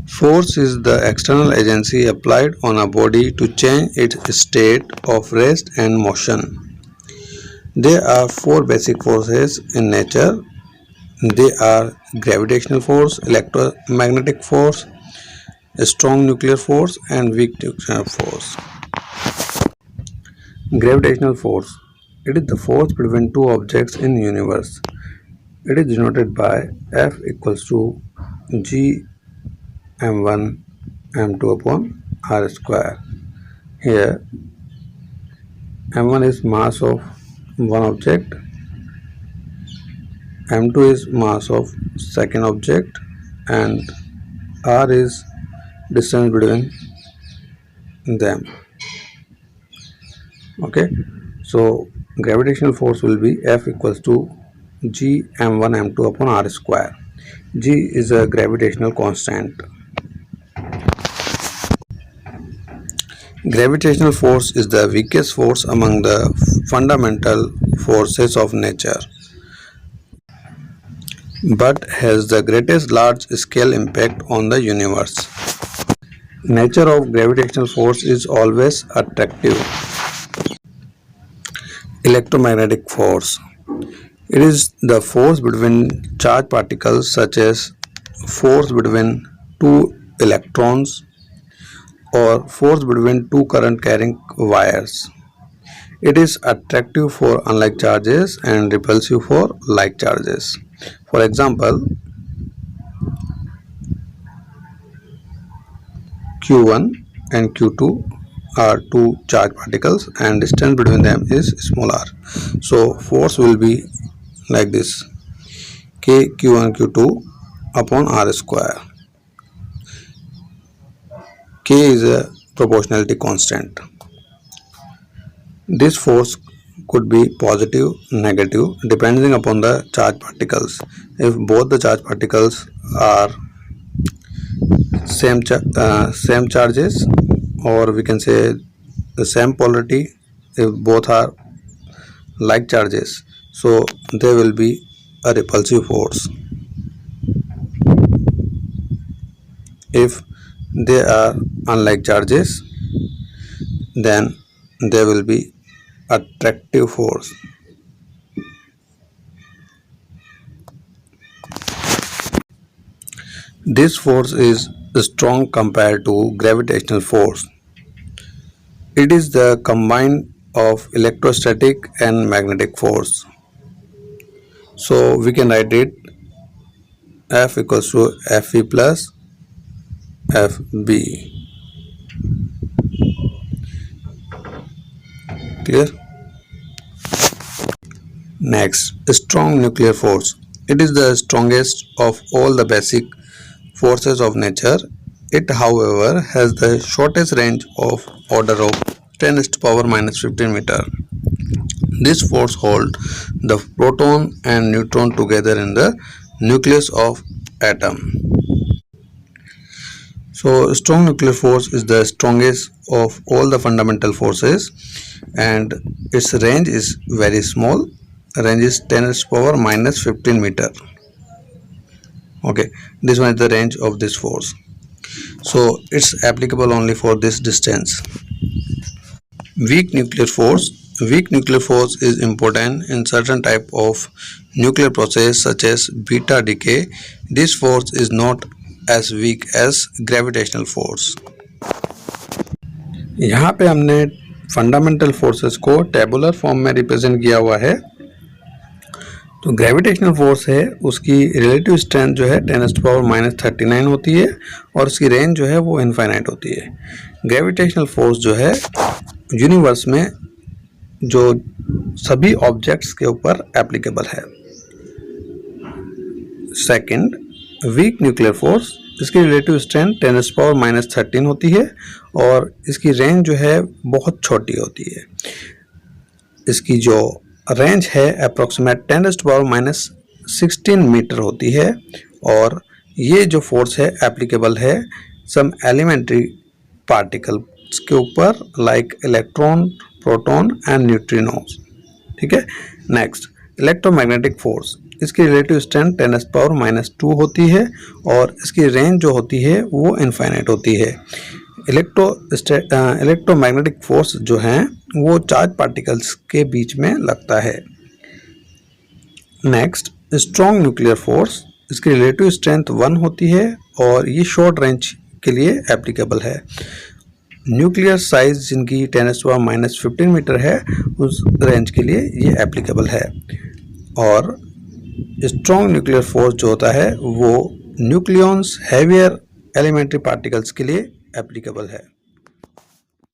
Force is the external agency applied on a body to change its state of rest and motion. There are four basic forces in nature. They are gravitational force, electromagnetic force, strong nuclear force, and weak nuclear force. Gravitational force. It is the force between two objects in the universe. It is denoted by F equals to G m1 m2 upon r square. Here m1 is mass of one object, m2 is mass of second object, and r is distance between them. Okay, so gravitational force will be F equals to G m1 m2 upon r square. G is a gravitational constant. Gravitational force is the weakest force among the fundamental forces of nature, but has the greatest large-scale impact on the universe. Nature of gravitational force is always attractive. Electromagnetic force. It is the force between charged particles, such as force between two electrons or force between two current carrying wires. It is attractive for unlike charges and repulsive for like charges. For example, Q1 and Q2 are two charged particles and distance between them is small r. So force will be like this: K Q1 Q2 upon r square. K is a proportionality constant. This force could be positive, negative, depending upon the charged particles. If both the charged particles are same charges, or we can say the same polarity, if both are like charges, so there will be a repulsive force. If they are unlike charges, then there will be attractive force. This force is strong compared to gravitational force. It is the combine of electrostatic and magnetic force. So we can write it F equals to Fe plus Fb. Clear? Next, strong nuclear force. It is the strongest of all the basic forces of nature. It, however, has the shortest range of order of 10 to the power minus 15 meter. This force holds the proton and neutron together in the nucleus of atom. So strong nuclear force is the strongest of all the fundamental forces, and its range is very small. Range is 10 to the power minus 15 meter. Okay, this one is the range of this force. So it's applicable only for this distance. Weak nuclear force. Weak nuclear force is important in certain type of nuclear process such as beta decay. This force is not as weak as gravitational force. यहाँ पे हमने fundamental forces को tabular form में represent किया हुआ है. तो gravitational force है, उसकी रिलेटिव स्ट्रेंथ जो है 10 टू पावर माइनस 39 होती है और उसकी रेंज जो है वो इनफाइनाइट होती है. ग्रेविटेशनल फोर्स जो है यूनिवर्स में जो सभी ऑब्जेक्ट्स के ऊपर एप्लीकेबल है. सेकंड, वीक न्यूक्लियर फोर्स, इसकी रिलेटिव स्ट्रेंथ 10 पावर माइनस 13 होती है और इसकी रेंज जो है बहुत छोटी होती है. इसकी जो रेंज है अप्रोक्सीमेट 10 पावर माइनस 16 मीटर होती है और ये जो फोर्स है एप्लीकेबल है सम एलिमेंट्री पार्टिकल्स के ऊपर like electron, proton and neutrinos. ठीक है. Next, electromagnetic force. इसकी रिलेटिव स्ट्रेंथ 10⁻⁻² होती है और इसकी रेंज जो होती है वो इनफाइनाइट होती है। इलेक्ट्रोमैग्नेटिक फोर्स जो है वो चार्ज पार्टिकल्स के बीच में लगता है। नेक्स्ट, स्ट्रॉन्ग न्यूक्लियर फोर्स, इसकी रिलेटिव स्ट्रेंथ 1 होती है और ये शॉर्ट रेंज के लिए एप्लीकेबल है। न्यूक्लियर साइज जिनकी 10⁻⁻15 मीटर है उस रेंज के लिए ये एप्लीकेबल है। और स्ट्रॉन्ग न्यूक्लियर फोर्स जो होता है वो न्यूक्लियॉन्स हैवियर एलिमेंट्री पार्टिकल्स के लिए एप्लीकेबल है।